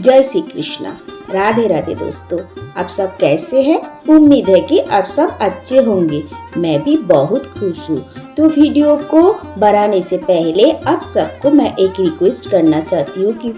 जय श्री कृष्णा। राधे राधे दोस्तों, आप सब कैसे हैं? उम्मीद है कि आप सब अच्छे होंगे। मैं भी बहुत खुश हूँ। तो वीडियो को बढ़ाने से पहले आप सबको मैं एक रिक्वेस्ट करना चाहती हूँ कि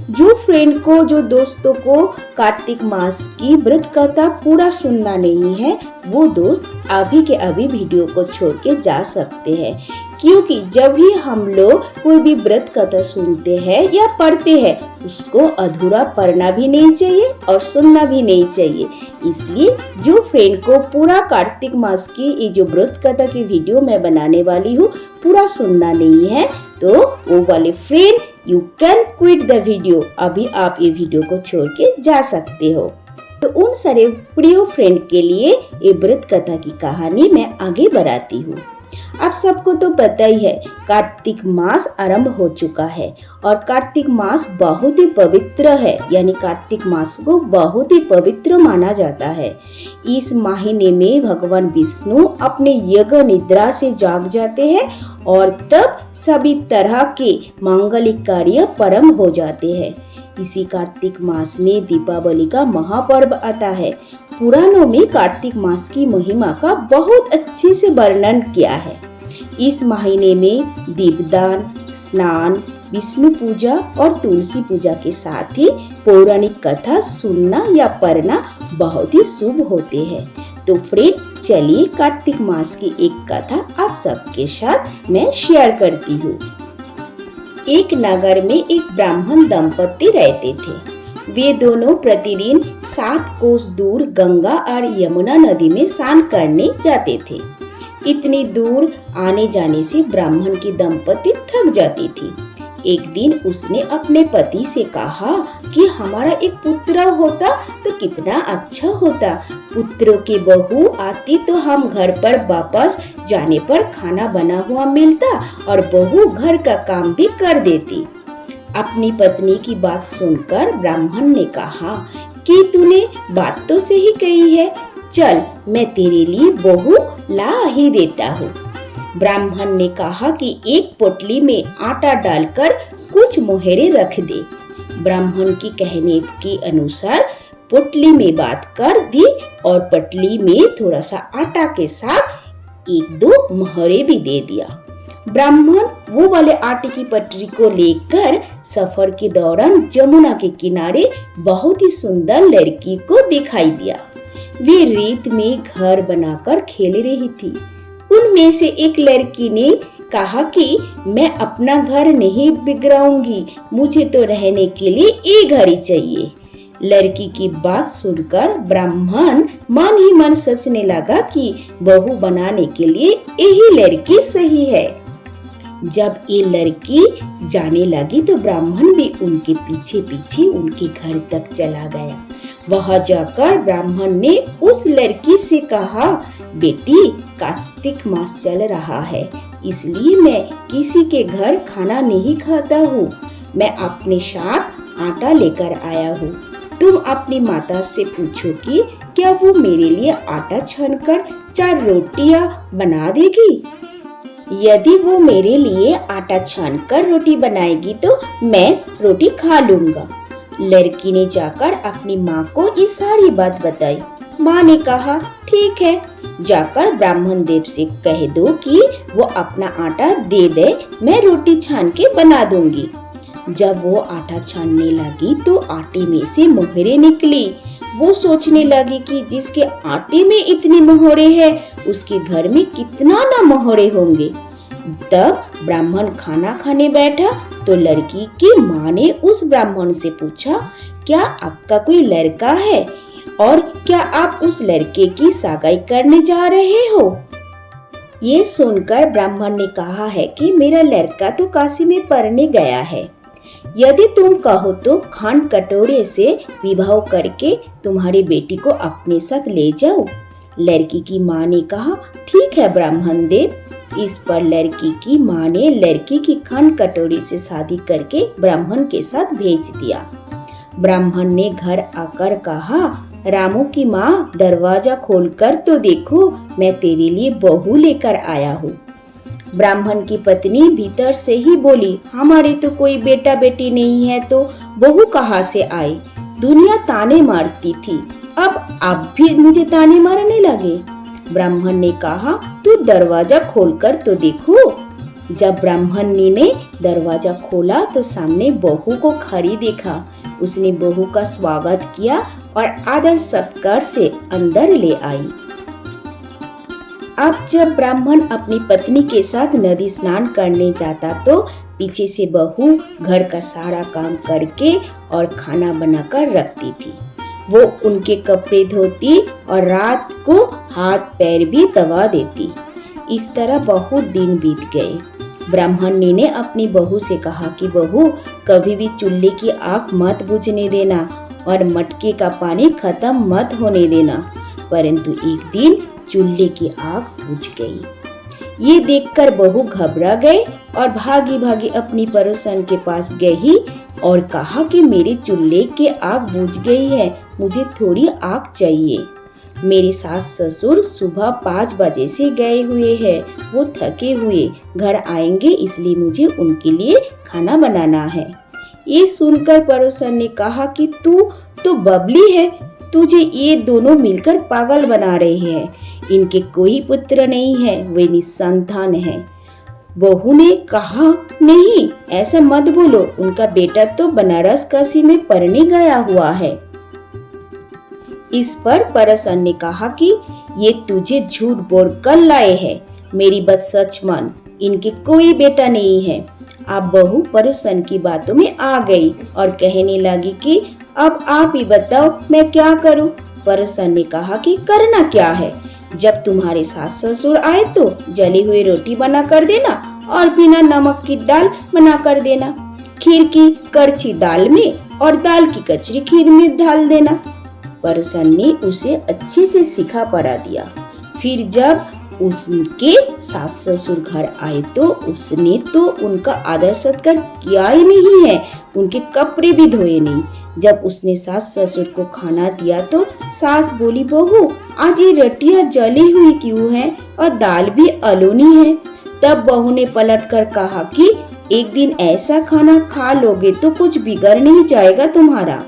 जो दोस्तों को कार्तिक मास की व्रत कथा पूरा सुनना नहीं है, वो दोस्त अभी के अभी वीडियो को छोड़ के जा सकते हैं। क्योंकि जब भी हम लोग कोई भी व्रत कथा सुनते हैं या पढ़ते हैं, उसको अधूरा पढ़ना भी नहीं चाहिए और सुनना भी नहीं चाहिए। इसलिए जो फ्रेंड को पूरा कार्तिक मास की ये जो व्रत कथा की वीडियो मैं बनाने वाली हूँ पूरा सुनना नहीं है, तो वो वाले friend you can quit the video. अभी आप ये वीडियो को छोड़ के जा सकते हो। तो उन सारे प्रिय फ्रेंड के लिए ये व्रत कथा की कहानी मैं आगे बढ़ाती हूँ। आप सबको तो पता ही है, कार्तिक मास आरंभ हो चुका है और कार्तिक मास बहुत ही पवित्र है, यानी कार्तिक मास को बहुत ही पवित्र माना जाता है। इस महीने में भगवान विष्णु अपने यज्ञ निद्रा से जाग जाते हैं और तब सभी तरह के मांगलिक कार्य प्रारंभ हो जाते हैं। इसी कार्तिक मास में दीपावली का महापर्व आता है। पुराणों में कार्तिक मास की महिमा का बहुत अच्छे से वर्णन किया है। इस महीने में दीपदान, स्नान, विष्णु पूजा और तुलसी पूजा के साथ ही पौराणिक कथा सुनना या पढ़ना बहुत ही शुभ होते हैं। तो फ्रेंड, चलिए कार्तिक मास की एक कथा आप सबके साथ मैं शेयर करती हूँ। एक नगर में एक ब्राह्मण दंपति रहते थे। वे दोनों प्रतिदिन 7 कोस दूर गंगा और यमुना नदी में स्नान करने जाते थे। इतनी दूर आने जाने से ब्राह्मण की दंपति थक जाती थी। एक दिन उसने अपने पति से कहा कि हमारा एक पुत्र होता तो कितना अच्छा होता। पुत्रों की बहू आती तो हम घर पर वापस जाने पर खाना बना हुआ मिलता और बहू घर का काम भी कर देती। अपनी पत्नी की बात सुनकर ब्राह्मण ने कहा कि तूने बात तो सही कही है, चल मैं तेरे लिए बहू ला ही देता हूँ। ब्राह्मण ने कहा कि एक पोटली में आटा डालकर कुछ मोहरे रख दे। ब्राह्मण की कहने के अनुसार पोटली में बात कर दी और पोटली में थोड़ा सा आटा के साथ 1-2 मोहरे भी दे दिया। ब्राह्मण वो वाले आटे की पटरी को लेकर सफर के दौरान जमुना के किनारे बहुत ही सुंदर लड़की को दिखाई दिया। वे रेत में घर बनाकर खेल रही थी। उनमें से एक लड़की ने कहा कि मैं अपना घर नहीं बिगड़ाऊंगी, मुझे तो रहने के लिए एक घर ही चाहिए। लड़की की बात सुनकर ब्राह्मण मन ही मन सोचने लगा कि बहू बनाने के लिए यही लड़की सही है। जब ये लड़की जाने लगी तो ब्राह्मण भी उनके पीछे पीछे उनके घर तक चला गया। वहां जाकर ब्राह्मण ने उस लड़की से कहा, बेटी कार्तिक मास चल रहा है, इसलिए मैं किसी के घर खाना नहीं खाता हूँ। मैं अपने साथ आटा लेकर आया हूँ। तुम अपनी माता से पूछो कि क्या वो मेरे लिए आटा छानकर 4 रोटियां बना देगी। यदि वो मेरे लिए आटा छानकर रोटी बनाएगी तो मैं रोटी खा लूंगा। लड़की ने जाकर अपनी माँ को ये सारी बात बताई। माँ ने कहा, ठीक है, जाकर ब्राह्मण देव से कह दो कि वो अपना आटा दे दे, मैं रोटी छान के बना दूंगी। जब वो आटा छानने लगी तो आटे में से मोहरे निकली। वो सोचने लगी कि जिसके आटे में इतनी मोहरे हैं, उसके घर में कितना ना मोहरे होंगे। तब ब्राह्मण खाना खाने बैठा तो लड़की की माँ ने उस ब्राह्मण से पूछा, क्या आपका कोई लड़का है और क्या आप उस लड़के की सगाई करने जा रहे हो? ये सुनकर ब्राह्मण ने कहा है कि मेरा लड़का तो काशी में पढ़ने गया है। यदि तुम कहो तो खांड कटोरे से विवाह करके तुम्हारी बेटी को अपने साथ ले जाओ। लड़की की माँ ने कहा, ठीक है ब्राह्मण देव। इस पर लड़की की माँ ने लड़की की खांड कटोरी से शादी करके ब्राह्मण के साथ भेज दिया। ब्राह्मण ने घर आकर कहा, रामू की माँ दरवाजा खोलकर तो देखो, मैं तेरे लिए बहू लेकर आया हूँ। ब्राह्मण की पत्नी भीतर से ही बोली, हमारे तो कोई बेटा बेटी नहीं है तो बहू कहाँ से आई। दुनिया ताने मारती थी, अब आप भी मुझे ताने मारने लगे। ब्राह्मण ने कहा, तू दरवाजा खोलकर तो देखो। जब ब्राह्मणी ने दरवाजा खोला तो सामने बहू को खड़ी देखा। उसने बहू का स्वागत किया और आदर सत्कार से अंदर ले आई। अब जब ब्राह्मण अपनी पत्नी के साथ नदी स्नान करने जाता तो पीछे से बहू घर का सारा काम करके और खाना बनाकर रखती थी। वो उनके कपड़े धोती और रात को हाथ पैर भी दबा देती। इस तरह बहुत दिन बीत गए। ब्राह्मणी ने अपनी बहू से कहा कि बहू, कभी भी चूल्हे की आग मत बुझने देना और मटके का पानी खत्म मत होने देना। परंतु एक दिन चूल्हे की आग बुझ गई। ये देखकर बहू घबरा गई और भागी भागी अपनी पड़ोसन के पास गई और कहा कि मेरे चूल्हे की आग बुझ गई है, मुझे थोड़ी आग चाहिए। मेरे सास ससुर सुबह 5 बजे से गए हुए हैं, वो थके हुए घर आएंगे, इसलिए मुझे उनके लिए खाना बनाना है। ये सुनकर पड़ोसन ने कहा कि तू तो बबली है, तुझे ये दोनों मिलकर पागल बना रहे हैं। इनके कोई पुत्र नहीं है, वे निसंतान है। बहू ने कहा, नहीं ऐसा मत बोलो, उनका बेटा तो बनारस काशी में पढ़ने गया हुआ है। इस पर पड़ोसन ने कहा कि ये तुझे झूठ बोल कर लाए हैं, मेरी बात सच मान, इनके कोई बेटा नहीं है। अब बहू पड़ोसन की बातों में आ गई और कहने लगी कि अब आप ही बताओ मैं क्या करूं। पड़ोसन ने कहा कि करना क्या है, जब तुम्हारे सास ससुर आए तो जली हुई रोटी बना कर देना और बिना नमक की दाल बना कर देना, खीर की करछी दाल में और दाल की कचरी खीर में डाल देना। पड़ोसन ने उसे अच्छे से सिखा पढ़ा दिया। फिर जब उसके सास ससुर घर आए तो उसने तो उनका आदर सत्कार किया ही नहीं है, उनके कपड़े भी धोए नहीं। जब उसने सास ससुर को खाना दिया तो सास बोली, बहू आज ये रोटियां जली हुई क्यों है और दाल भी अलोनी है। तब बहू ने पलट कर कहा कि एक दिन ऐसा खाना खा लोगे तो कुछ बिगड़ नहीं जाएगा तुम्हारा।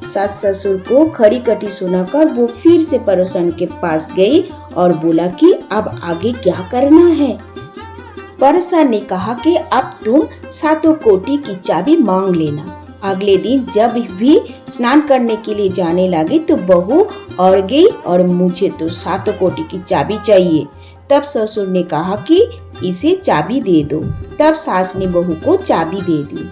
सास ससुर को खरी कटी सुनाकर वो फिर से पड़ोसन के पास गई और बोला कि अब आगे क्या करना है। पड़ोसन ने कहा कि अब तुम 7 कोठी की चाबी मांग लेना। अगले दिन जब भी स्नान करने के लिए जाने लगी तो बहू और गई और मुझे तो 7 कोठी की चाबी चाहिए। तब ससुर ने कहा कि इसे चाबी दे दो। तब सास ने बहू को चाबी दे दी।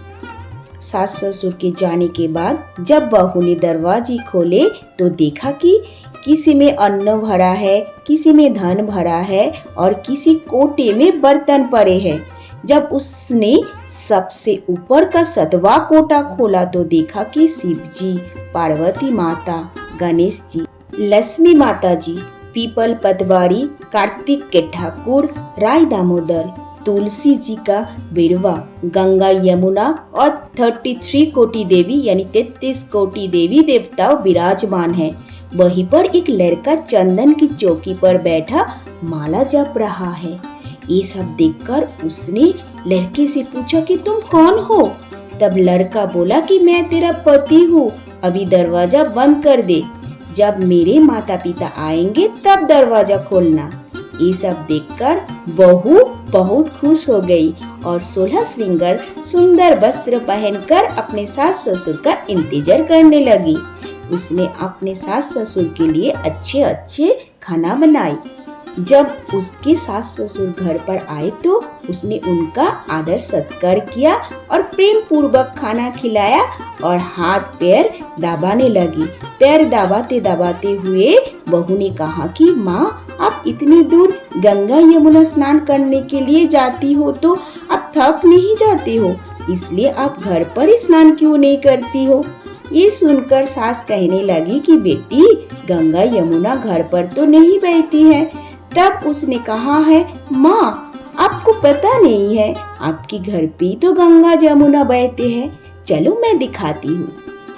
सास ससुर के जाने के बाद जब बहू ने दरवाजे खोले तो देखा कि किसी में अन्न भरा है, किसी में धन भरा है और किसी कोटे में बर्तन पड़े हैं। जब उसने सबसे ऊपर का 7वां कोटा खोला तो देखा कि शिव जी, पार्वती माता, गणेश जी, लक्ष्मी माता जी, पीपल पतवारी, कार्तिक के ठाकुर, राय दामोदर, तुलसी जी का बिरवा, गंगा यमुना और 33 कोटि देवी यानी 33 कोटि देवी देवता विराजमान है। वहीं पर एक लड़का चंदन की चौकी पर बैठा माला जप रहा है। ये सब देखकर उसने लड़के से पूछा कि तुम कौन हो। तब लड़का बोला कि मैं तेरा पति हूँ, अभी दरवाजा बंद कर दे, जब मेरे माता पिता आएंगे तब दरवाजा खोलना। ये सब देखकर बहू बहुत खुश हो गई और 16 श्रृंगार सुंदर वस्त्र पहनकर अपने सास ससुर का इंतजार करने लगी। उसने अपने सास ससुर के लिए अच्छे अच्छे खाना बनाई। जब उसके सास ससुर घर पर आए तो उसने उनका आदर सत्कार किया और प्रेम पूर्वक खाना खिलाया और हाथ पैर दबाने लगी। पैर दबाते दबाते हुए बहू ने कहा कि माँ, आप इतनी दूर गंगा यमुना स्नान करने के लिए जाती हो तो आप थक नहीं जाती हो, इसलिए आप घर पर ही स्नान क्यों नहीं करती हो। ये सुनकर सास कहने लगी कि बेटी, गंगा यमुना घर पर तो नहीं बहती है। तब उसने कहा है, माँ आपको पता नहीं है, आपके घर पे तो गंगा यमुना बहते हैं, चलो मैं दिखाती हूँ।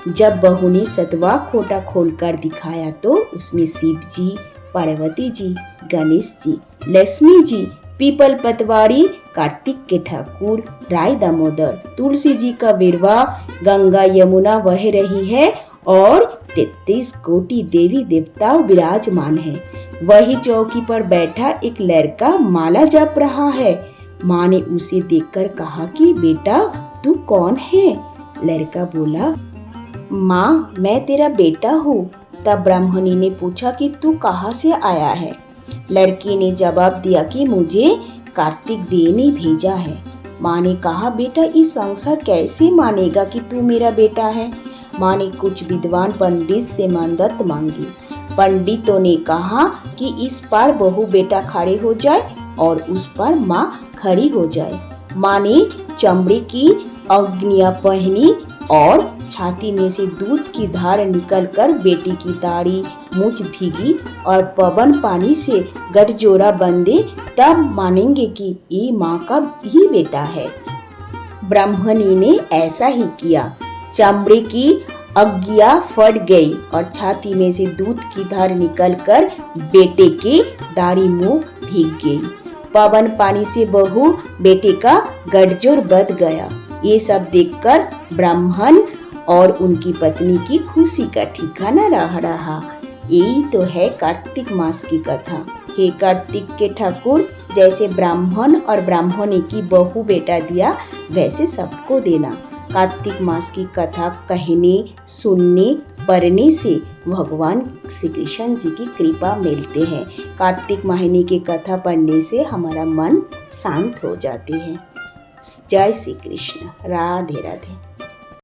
जब बहू ने 7वां खोटा खोलकर दिखाया तो उसमें शिव जी, पार्वती जी, गणेश जी, लक्ष्मी जी, पीपल पतवारी कार्तिक के ठाकुर राय दामोदर, तुलसी जी का विरवा, गंगा यमुना बह रही है और 33 कोटि देवी देवता विराजमान है। वही चौकी पर बैठा एक लड़का माला जप रहा है। माँ ने उसे देखकर कहा कि बेटा तू कौन है? लड़का बोला, माँ मैं तेरा बेटा हूँ। तब ब्राह्मणी ने पूछा कि तू कहाँ से आया है? लड़की ने जवाब दिया कि मुझे कार्तिक देव ने भेजा है। माँ ने कहा, बेटा इस संसार कैसे मानेगा कि तू मेरा बेटा है? माँ ने कुछ विद्वान पंडित से मदद मांगी। पंडितों ने कहा कि इस पार बहू बेटा खड़े हो जाए और उस पर माँ खड़ी हो जाए। माँ ने चमड़े की अंगुलियां पहनी और छाती में से दूध की धार निकलकर बेटी की दाढ़ी मूछ भीगी और पवन पानी से गठजोड़ा बंधे, तब मानेंगे कि ये माँ का ही बेटा है। ब्राह्मणी ने ऐसा ही किया। चमड़े की अंगुलियां फट गई और छाती में से दूध की धार निकलकर बेटे के दाढ़ी मुंह भीग गई। पवन पानी से बहू बेटे का गठजोड़ बंध गया। ये सब देखकर ब्राह्मण और उनकी पत्नी की खुशी का ठिकाना रहा। यही तो है कार्तिक मास की कथा। हे कार्तिक के ठाकुर, जैसे ब्राह्मण और ब्राह्मणी की बहू बेटा दिया वैसे सबको देना। कार्तिक मास की कथा कहने, सुनने, पढ़ने से भगवान श्री कृष्ण जी की कृपा मिलते हैं। कार्तिक महीने की कथा पढ़ने से हमारा मन शांत हो जाते हैं। जय श्री कृष्ण। राधे राधे।